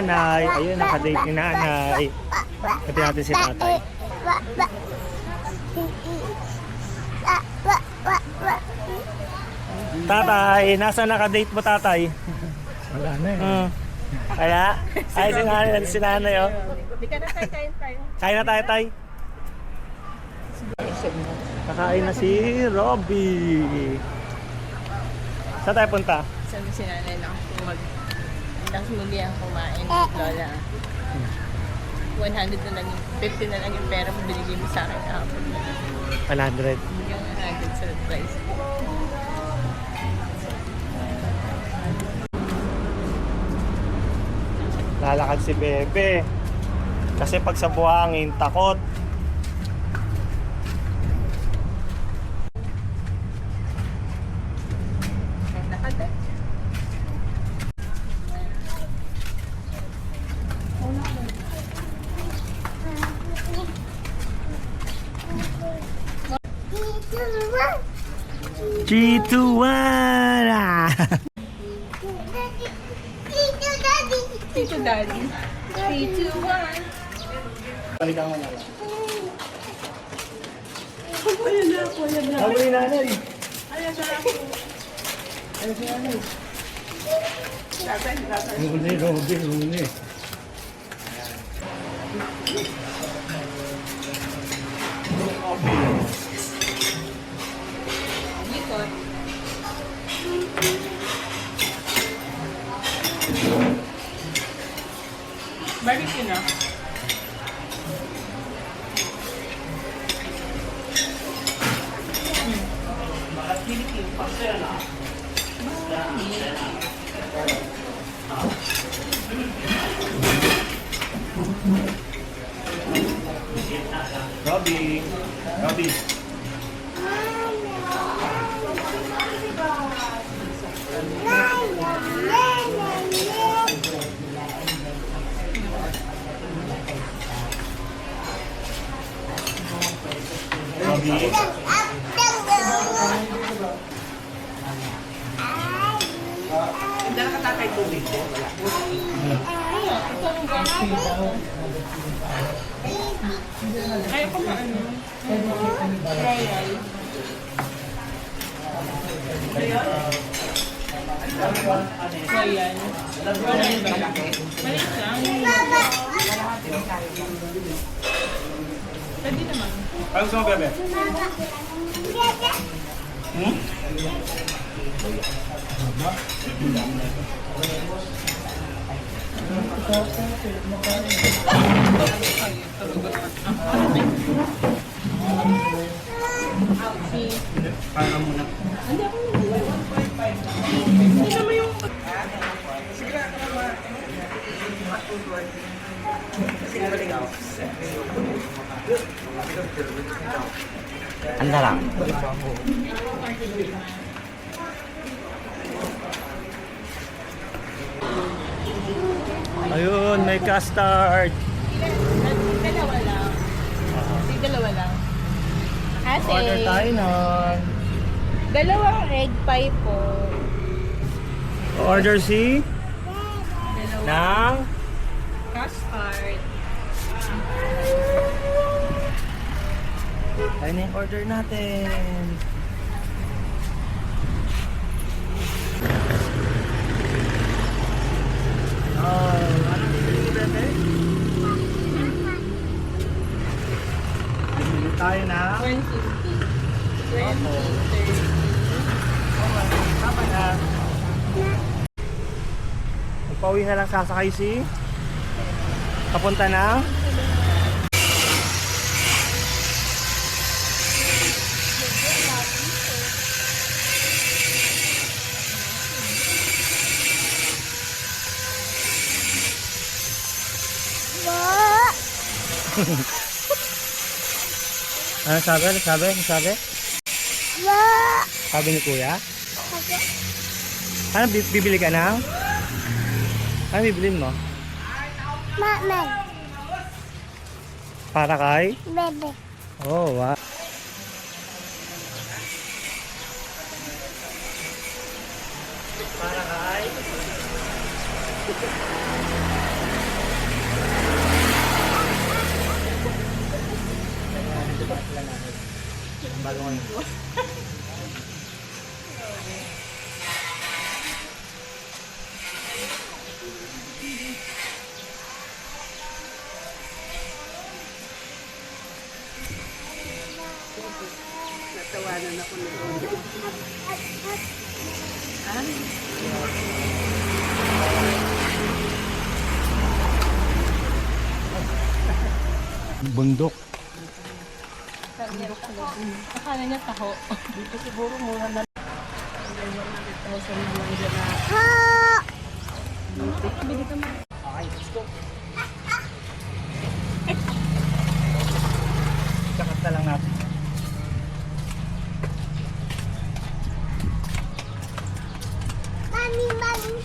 nanay. Ayun, nakadate ni nanay. Pati natin si tatay. Tatay, nasa nakadate mo tatay? Wala na eh. Kaya? Ay, si nanay oh. Hindi ka na tayo. Kain na tayo tay. Kakain na si Robby. Saan tayo punta? Sabi si nanay na Nang sumuli ang kumain, Lola. 100 na lang yung, 50 na lang yung pera mo binigay mo sa akin kahapon. 100. Yung 100 sa price. Lalakad si Bebe. Kasi pag sa buhangin, takot. Nakatay. Chituana! Tito Daddy. 3, 2, 1. Balikan mo na lang. Wala na ako. Ako yung nanay. Ayan na ako. Ayun si nanay. Tatay. Huli, Robby, huli. Likod. Barbecue na. Robby. Robby. Robby. Dala ka tatay tubig ko. Ayaw ko maano. Royal. Royal. Royal ba? Maliit lang. Pwede naman. Ano gusto mo, Bebe? Hmm? Para muna. Hindi ako nag-1.5. Hindi naman yung... Sigla ka naman. Anda lang. Ayun, may custard. Dalawa lang. Dalawa lang. Ate, Order tayo nun. dalawang egg pie po. Order si? Dalawang Nang? custard. Ayun na yung order natin. Oh, ano bibili mo, Bebe? Bibili tayo na 150. 20, 30. tama na. Magpauwi na lang sasakay si papunta na ano sabi? Ano sabi? Ano sabi? Sabi ni Kuya? Ano bibili ka na? Ano bibilin mo? Mama, Para kay? bebe. Oh, wow. Para kay? Bago ngayon. Natawanan ako ng Lodi. Ah? Bundok. Akala niya taho. Dito siguro mura na. Sa naman dyan na. Bili ka man. Okay, let's go. Kakanta lang natin. Mami, mami.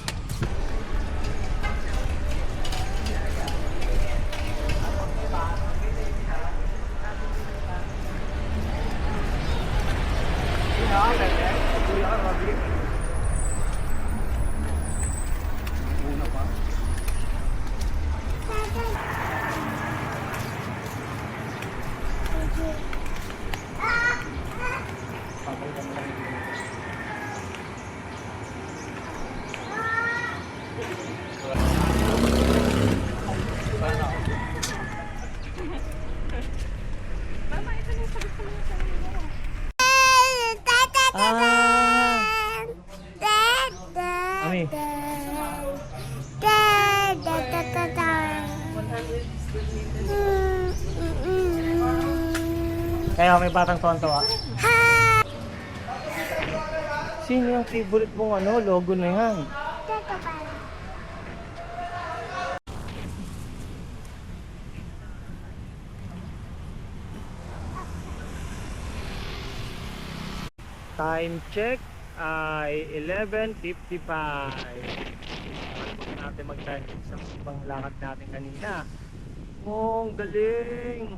Ami. Kaya may batang tonto ah. Sino yung favorite mong ano, logo na yan? Time check ay 11:55. Bago natin mag-time sa ibang lakad natin kanina. Oh, ang galing!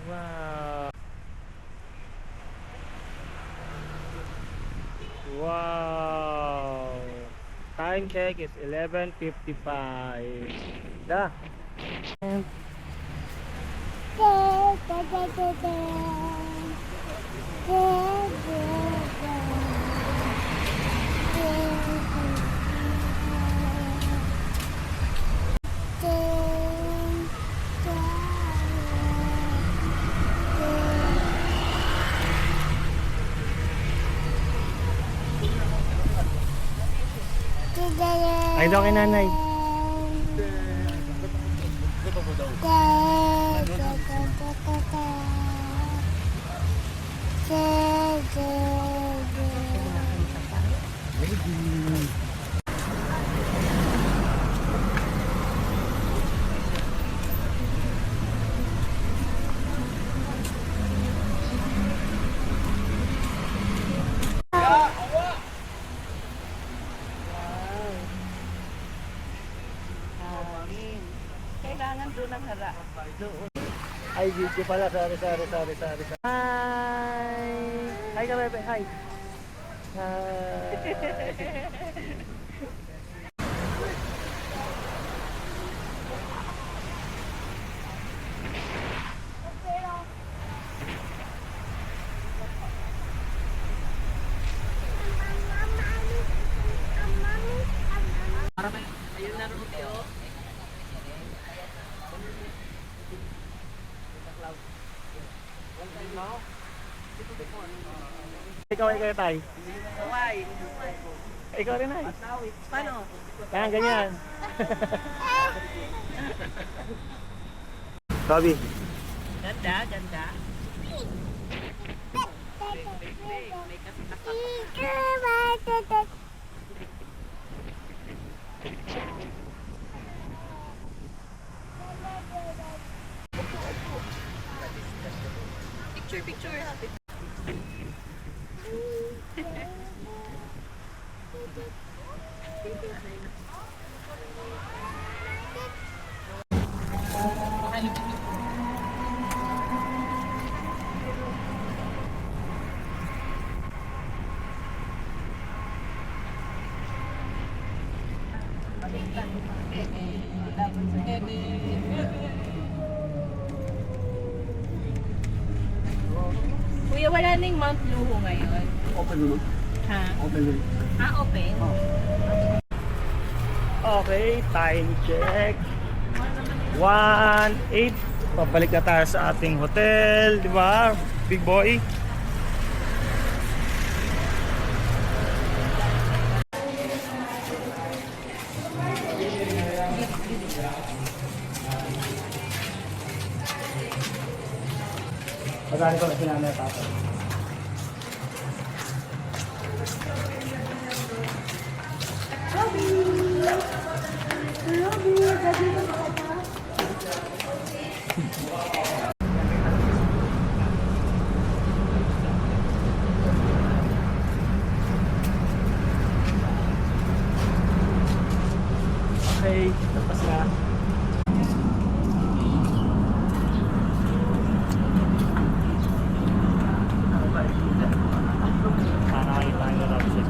Wow! Wow! Time check is 11:55. Da. Ay daw kay nanay. Kailangan doon ang hara. Doon. Ay, video pala. Sorry. Hi! Hi ka, bebe. Hi! Hi! Ayun na Rubio. Ikaw tay. Kawai. Ikaw rin ay. Paano? Kaya ganyan. Bobby. Ganda. Picture. wala na yung Mount Luho ngayon. Open naman. Ha? Open naman. Open? Okay, time check. 1:08. Pabalik na tayo sa ating hotel, di ba? Big boy. Pagkali ko na sinanay papa. Okay, tapos na. Sana kayo tayo lang sa